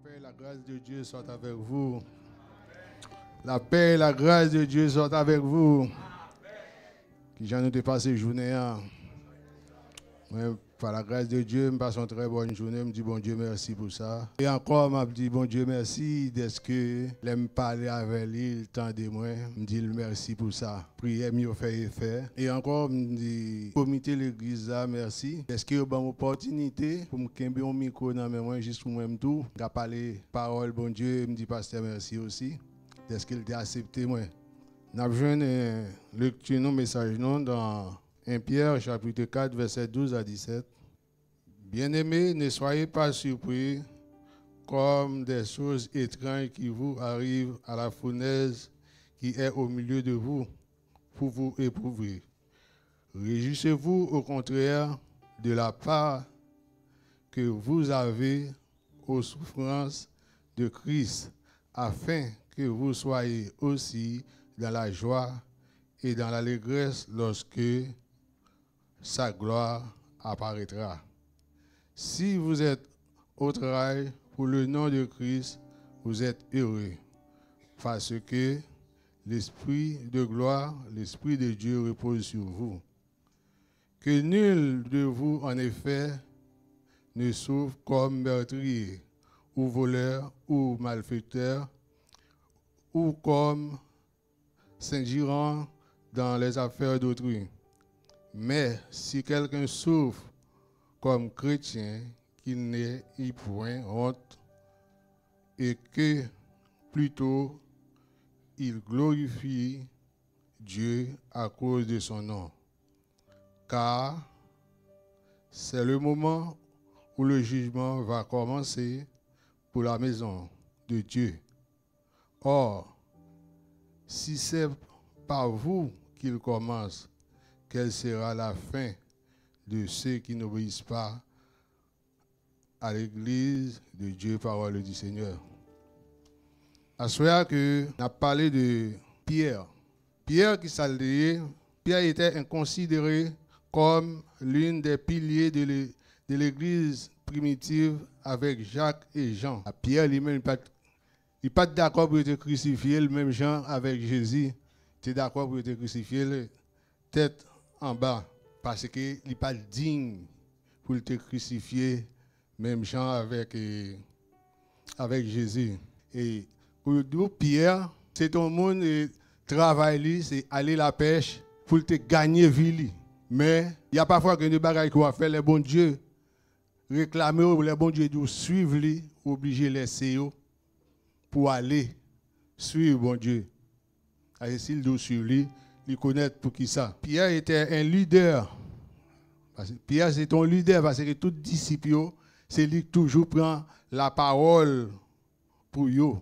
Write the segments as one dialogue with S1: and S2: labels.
S1: paix et la grâce de Dieu soient avec vous. La paix et la grâce de Dieu soient avec vous. Qui j'en ai passé journée. Par la grâce de Dieu, je passe une très bonne journée. Je me dis bon Dieu merci pour ça. Et encore, je me dis bon Dieu merci d'être que l'aime parler avec lui, le temps de moi. Je me dis merci pour ça. Prière mieux fait effet. Et encore, je me dis comité l'église là, merci. Est-ce qu'il y a une opportunité pour me camber un micro dans mes mains juste pour moi tout. Je parler parole bon Dieu, je me dis pasteur merci aussi. Est-ce qu'il t'a accepté moi? Nous avons une lecture de message dans 1 Pierre chapitre 4 verset 12 à 17. Bien-aimés, ne soyez pas surpris comme des choses étranges qui vous arrivent à la fournaise qui est au milieu de vous pour vous éprouver. Réjouissez-vous au contraire de la part que vous avez aux souffrances de Christ, afin que vous soyez aussi dans la joie et dans l'allégresse lorsque sa gloire apparaîtra. Si vous êtes au travail pour le nom de Christ, vous êtes heureux, parce que l'Esprit de gloire, l'Esprit de Dieu repose sur vous. Que nul de vous, en effet, ne souffre comme meurtrier, ou voleur, ou malfaiteur, ou comme s'ingérant dans les affaires d'autrui. Mais si quelqu'un souffre comme chrétien, qu'il n'ait point honte, et que plutôt il glorifie Dieu à cause de son nom. Car c'est le moment où le jugement va commencer pour la maison de Dieu. Or, si c'est par vous qu'il commence, quelle sera la fin de ceux qui n'obéissent pas à l'Église de Dieu, parole du Seigneur. À ce moment que on a parlé de Pierre. Pierre qui s'alliait, Pierre était considéré comme l'une des piliers de l'Église primitive avec Jacques et Jean. Pierre lui-même, il n'est pas d'accord pour être crucifié, le même Jean avec Jésus. Tu es d'accord pour être crucifié, tête en bas, parce qu'il n'est pas digne pour te crucifier, même Jean avec Jésus. Et pour nous, Pierre, c'est ton monde travail, c'est aller la pêche pour te gagner vie. Mais il y a parfois que des bagages qu'on va faire, les bons dieux, réclamer, les bons dieux doivent suivre, obliger les CEO pour aller suivre bon Dieu. Et s'il doit suivre lui, il connaît pour qui ça. Pierre était un leader. Parce que Pierre, c'est ton leader parce que tout disciple, c'est lui qui toujours prend la parole pour eux.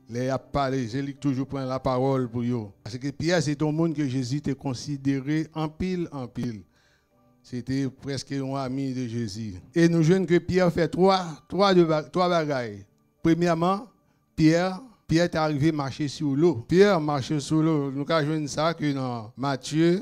S1: Les a parlé, c'est lui qui toujours prend la parole pour eux. Parce que Pierre, c'est ton monde que Jésus t'a considéré en pile. C'était presque un ami de Jésus. Et nous jeunes que Pierre fait trois bagailles. Premièrement, Pierre est arrivé à marcher sur l'eau. Pierre marchait sur l'eau. Nous avons joué ça que dans Matthieu,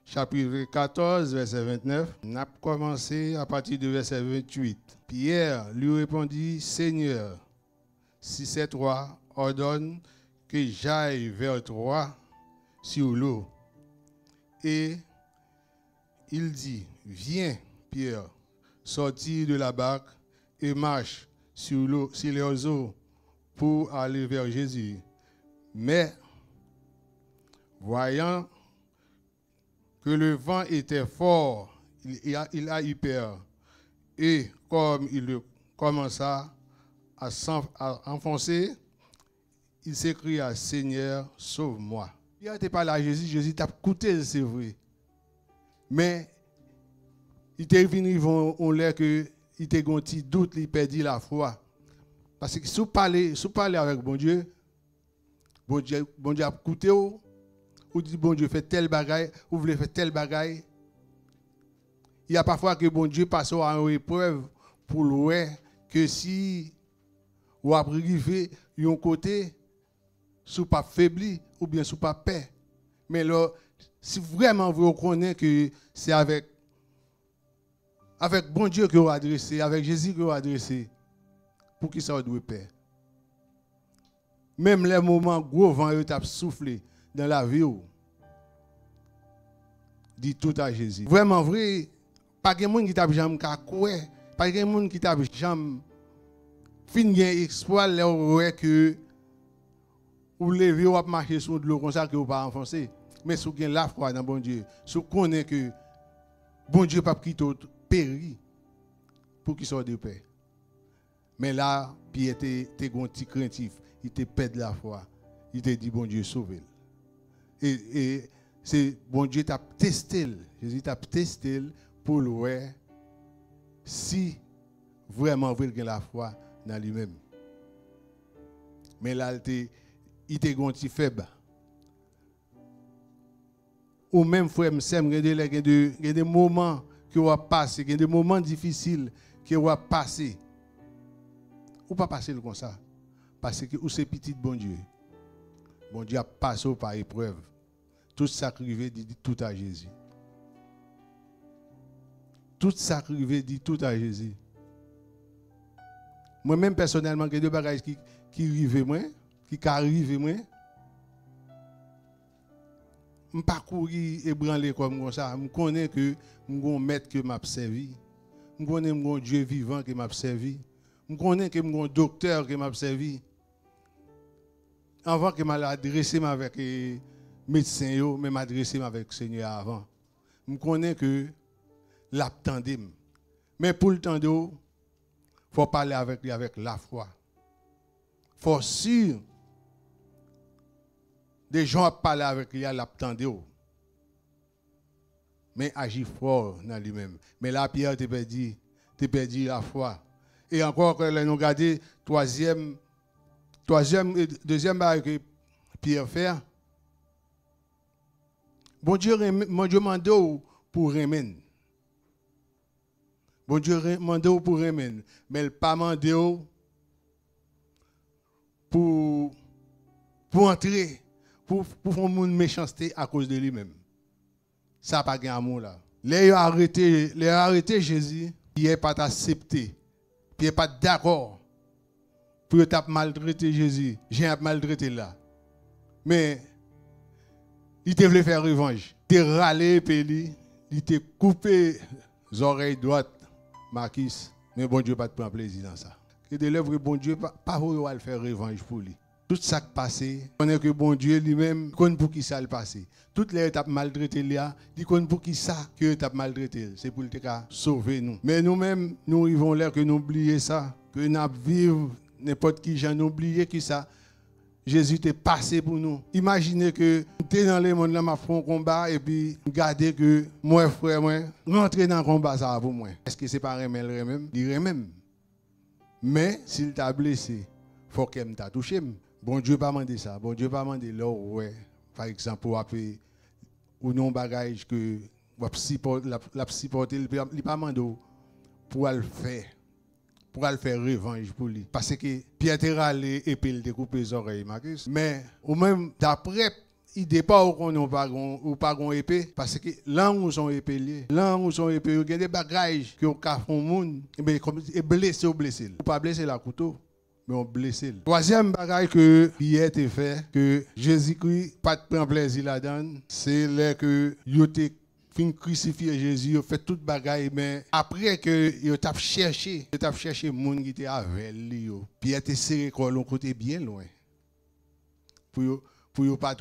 S1: chapitre 14, verset 29. On a commencé à partir du verset 28. Pierre lui répondit, Seigneur, si c'est toi, ordonne que j'aille vers toi sur l'eau. Et il dit, viens, Pierre, sortis de la barque et marche sur l'eau, sur les eaux, pour aller vers Jésus. Mais, voyant que le vent était fort, il a eu peur. Et comme il commença à s'enfoncer, il s'écria, Seigneur, sauve-moi. Il n'était pas là, Jésus t'a coûté, c'est vrai. Mais, il était venu, on l'a que, il était gonti doute, il perdit la foi. Parce que si vous parlez avec bon Dieu a coûté ou dit bon Dieu fait tel bagaille, ou voulez faire tel bagaille. Il y a parfois que bon Dieu passe à une épreuve pour louer que si ou arrivé d'un côté, sous pas faibli ou bien sous pas paix. Mais là, si vraiment vous reconnaissez que c'est avec bon Dieu que vous adressez, avec Jésus que vous adressez, pour qui ça doit paix. Même les moments gros vent yo t'a soufflé dans la vie, dit tout à Jésus. Vraiment vrai, pas de monde qui t'a jamais kakoué, pas de monde qui t'a jamais fin gain exploit là que ou lever ou marcher sur de l'eau comme ça que ou pas enfoncer. Mais si vous avez la foi dans bon Dieu, si vous connaissez que bon Dieu pas quitter péri pour qu'il soit de paix. Mais là, Pierre était un petit craintif, il te pète la foi. Il te dit bon Dieu sauve. Et c'est bon Dieu t'a testé, Jésus t'a testé pour le voir si vraiment il a la foi dans lui-même. Mais là, il était un petit faible. Ou même frère, il y a des moments qui vont passer, il y a des moments difficiles qui vont passer. Ou pas passer comme ça. Parce que c'est petit bon Dieu. Bon Dieu a passé par épreuve. Tout ça arrivé dit tout à Jésus. Tout ça arrivé dit tout à Jésus. Moi-même personnellement, il y a deux bagages qui arrivent moi, qui arrivent moi. Je ne pas courir et branler comme ça. Je connais que je suis un maître qui m'a servi. Je connais que je suis un Dieu vivant qui m'a servi. Je connais que je suis un docteur qui m'a servi. Avant que je m'adresse avec les médecins, je m'adresse avec le Seigneur avant. Je connais que l'attendait. Mais pour le temps, il faut parler avec lui avec la foi. Il faut sûr. Des gens parlent avec lui à l'attendait. Mais agit fort dans lui-même. Mais là, Pierre te perdu la foi. Et encore, quand nous regardons, deuxième barre que Pierre fait. Bon Dieu demande pour remettre. Bon Dieu demande pour remettre. Mais il n'a pas demandé pour entrer, pour faire une méchanceté à cause de lui-même. Ça n'a pas de amour là. Les a arrêté Jésus, il n'est pas accepté. Puis il n'est pas d'accord pour maltraiter Jésus. J'ai maltraité là. Mais il te voulait faire revanche. Il t'a râlé, il t'a coupé les oreilles droites, Marquis. Mais bon Dieu pas te prendre plaisir dans ça. Que de l'œuvre, bon Dieu pas va faire revanche pour lui. Tout ça qui passé, on est que bon Dieu lui-même connaît pour qui ça le passé. Toutes les étapes maltraitées là, il connaît pour qui ça que étape maltraitée. C'est pour le sauver nous. Mais nous-mêmes, nous vivons là que nous oublions ça, que nous vivons n'importe qui, j'en oublié qui ça. Jésus t'est passé pour nous. Imaginez que tu es dans le monde là, m'a fait un combat et puis regardez que moi frère moi rentrer dans le combat ça pour moi. Est-ce que c'est pas remel même? Il remel. Mais s'il t'a blessé, faut qu'il t'a touché. Bon Dieu pas demandé ça. Bon Dieu pas demandé là ouais. Par exemple ou non bagage que la supporter il pas demandé pour le faire. Pour le faire revanche pour lui. Parce que Pierre te râlé et puis il te coupé les oreilles, Marcus. Mais ou même d'après, il départ qu'on n'a pas épée. Parce que là où sont épées, il y a des bagages qui ont fait un monde, et blessé ou blessé. Ou pas blessé la couteau, mais on blessé. Troisième bagage que Pierre te fait, que Jésus-Christ pas de prendre plaisir là-dedans, c'est là que il te fin crucifier Jésus, il fait toute bagaille, mais après que il t'a cherché monde qui était avec lui, puis il était serré quoi l'on côté bien loin. Pour pas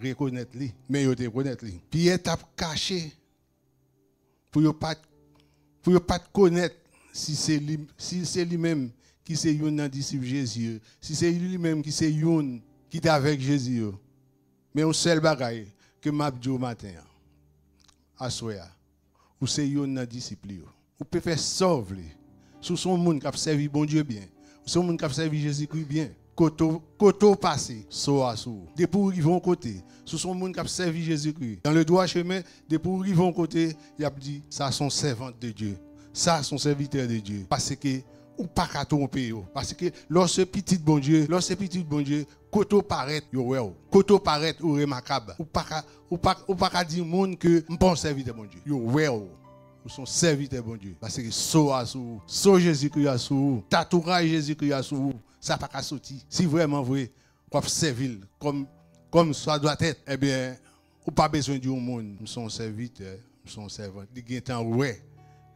S1: reconnaître lui, mais il te reconnaître lui. Puis il t'a caché pour pas connaître si c'est lui-même qui c'est un disciple Jésus, si c'est lui-même qui c'est un qui est avec Jésus. Mais un seul bagaille que m'a dit au matin. Assoya, ou c'est un disciple. Ou peut faire sauver. Sous son monde qui a servi bon Dieu bien. Ou son monde qui a servi Jésus-Christ bien. Koto passé, so à so. Des pour ils vont côté. Sous son monde qui a servi Jésus-Christ. Dans le droit chemin, des pour ils vont côté, il a dit, ça sont servantes de Dieu. Ça sont serviteurs de Dieu. Parce que, ou pas qu'à tromper. Parce que, lorsque petit bon Dieu, koto paraît, koto paraît ou remarquable. Ou pas qu'à dire monde que m'pon serviteur bon Dieu. Ou Ou son serviteur, bon Dieu. Parce que so Jésus-Christ a sous, tatouage Jésus-Christ a sous, ça n'a pas qu'à sortir. Si vraiment vous pouvez servir comme ça doit être, eh bien, ou pas besoin du monde. Nous sommes serviteurs, nous sommes servants. Il y a un temps ouais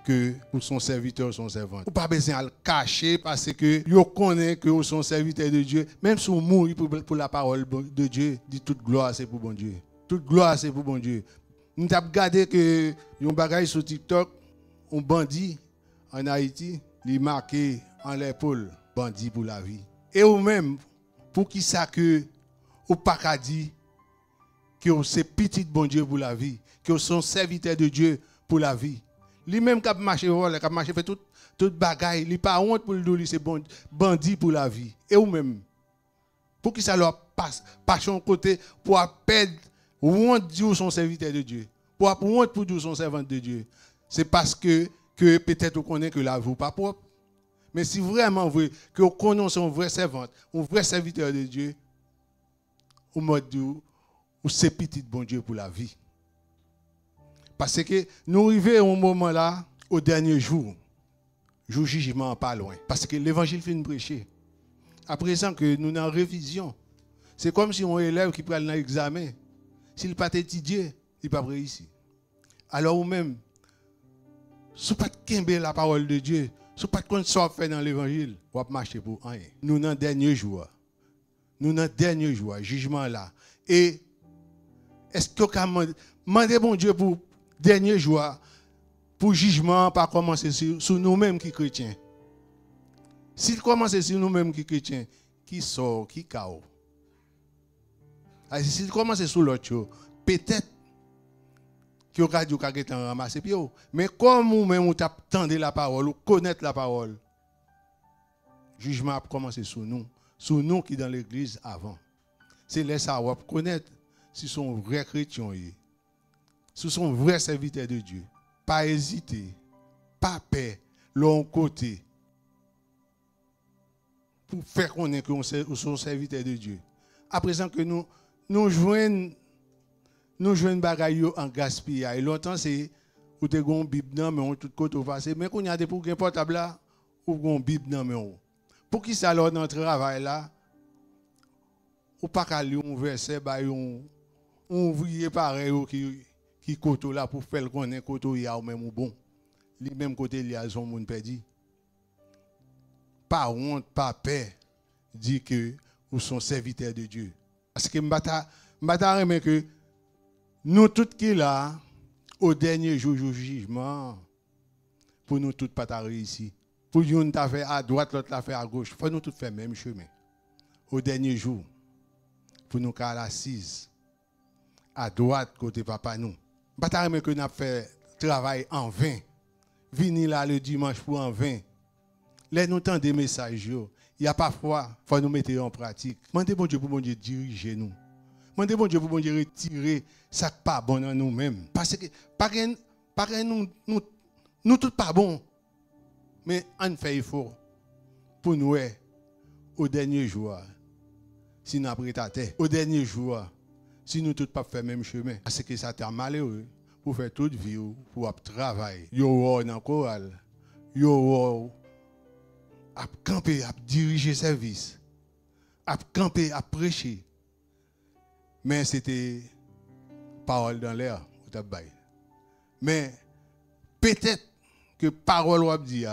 S1: que nous sommes serviteurs, nous sommes servants. Ou pas besoin de le cacher parce que vous connaissez que nous sommes serviteurs de Dieu. Même si vous mourrez pour la parole de Dieu, dit toute gloire c'est pour bon Dieu. Toute gloire c'est pour bon Dieu. Nous avons regardé que un bagage sur TikTok, un bandit en Haïti, il marqué en l'épaule, bandit pour la vie. Et ou même, pour qui ça que, ou pas qu'à dire que c'est petit bon Dieu pour la vie, que sont serviteurs de Dieu pour la vie. Lui-même qui a marché, qui a marché, fait tout bagaille, il n'a pas honte pour le dire, c'est bandit pour la vie. Et ou même, pour qui ça leur passe, par son côté, pour perdre honte dire son serviteur de Dieu. Pour honte pour dire son servant de Dieu. C'est parce que peut-être vous connaissez que la vie n'est pas propre. Mais si vraiment vous que vous connaissez un vrai servant, un vrai serviteur de Dieu, au mode où c'est petit bon Dieu pour la vie. Parce que nous arrivons au moment là, au dernier jour jugement pas loin. Parce que l'évangile fait une prêcher. À présent que nous sommes en révision, c'est comme si un élève qui prend un examen, s'il n'a pas étudié, il ne peut pas réussir. Alors, ou même, si vous ne pas la parole de Dieu, si vous ne pas faire dans l'évangile, vous ne marcher pour rien. Nous sommes dans le dernier jour. Nous sommes dans le dernier jour, jugement là. Et est-ce que vous demandez bon Dieu pour le dernier jour, pour le jugement, pas commencer sur nous-mêmes qui chrétiens? S'il commence sur nous-mêmes qui chrétiens, qui sort, qui chaos? S'il commence sur l'autre, peut-être que vous avez ramassé. Mais comme vous-même vous attendez la parole, vous connaissez la parole, le jugement a commencé sur nous qui dans l'église avant. C'est là ça vous connaître si sont vrais chrétiens, si sont vrais serviteurs de Dieu. Pas hésiter, pas peur, l'on côté, pour faire connaître que nous sommes serviteurs de Dieu. À présent que nous joignons bagaille en gaspillage. Longtemps c'est ou te gon Bible dans mais on tout côté passer mais qu'on y a des pour un portable là ou gon Bible dans mais on. Pour qui ça alors dans travail là ou pas qu'à lire un verset ba un ouvrier pareil qui côté là pour faire connaître côté ya ou même ou bon. Lui même côté il y a son monde perdu. Pas honte, pas peur dit que nous sommes serviteurs de Dieu. Parce que m'bata remet que nous tous qui là, au dernier jour du jugement, pour nous tous pas réussir. Pour nous t'a fait à droite, l'autre l'a fait à gauche. Il faut nous tous faire le même chemin. Au dernier jour, pour nous qu'à l'assise, à droite, côté papa nous. M'bata remet que nous avons fait travail en vain. Venir là le dimanche pour en vain. Là, nous entendons des messages. Il y a parfois, il faut nous mettre en pratique. Demandez bon Dieu pour bon Dieu diriger nous. Demandez bon Dieu pour bon Dieu retirer ça pas bon dans nous-mêmes. Parce que nous tous pas bons. Mais on fait effort pour nous au dernier jour. Si nous avons ta terre, au dernier jour, si nous tous pas faire le même chemin. Parce que ça t'a malheureux pour faire toute vie, pour travailler. Yo dans chorale, yo à camper, à diriger service, à camper, à prêcher. Mais c'était parole dans l'air. Mais peut-être que parole ou dit,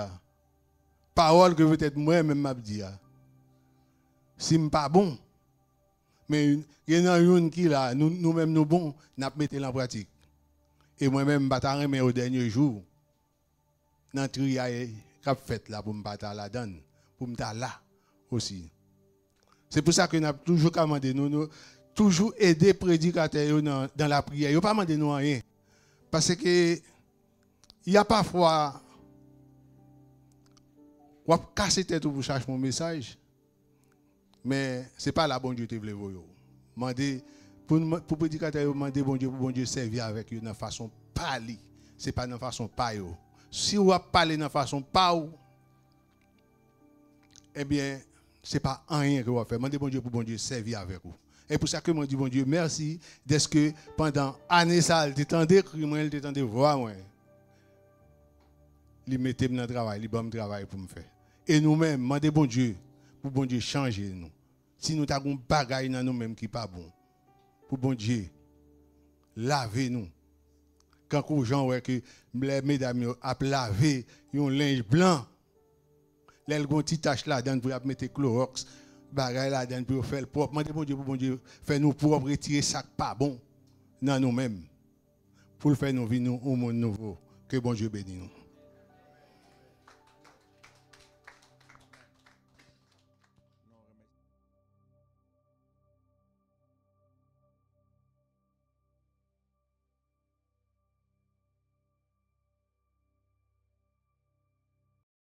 S1: parole que peut-être moi-même m'a dit, si je pas bon, mais il y en a une qui là, nous-mêmes nous bons, nous mettons en pratique. Et moi-même, je vais au dernier jour, dans le triail qu'a fait là pour me battre la donne, pour me là aussi. C'est pour ça que nous avons toujours commandé, nous toujours aider les prédicateurs dans la prière. Ils n'ont pas demandé nous rien. Parce que il y a parfois, on va casser tête pour chercher mon message, mais ce n'est pas la bonne Dieu qui veut vous. Pour le prédicateur, demander bon Dieu pour bon Dieu servir avec eux de façon parler. Ce n'est pas de façon pas. Si vous parlez de façon pas, eh bien, ce n'est pas rien que vous faire. Demandez bon Dieu pour bon Dieu servir avec vous. Et pour ça que moi dis bon Dieu merci d'être que pendant année ça, il t'étendait d'écrire moi, il t'étendait voir moi. il mettait dans le travail, il bon travail pour me faire. Et nous-mêmes, demandez bon Dieu, pour bon Dieu changer nous. Si nous avons un bagage dans nous-mêmes qui n'est pas bon, pour bon Dieu, lavez-nous. Quand les gens voient que les mesdames ont lavé un linge blanc, les gens ont une tache là-dedans pour mettre Clorox, bagage là-dedans pour faire le propre. Demandez bon Dieu, pour bon Dieu, faire nous propres, retirer ça pas bon dans nous-mêmes. Pour le faire nous vivre un monde nouveau. Que bon Dieu bénisse nous.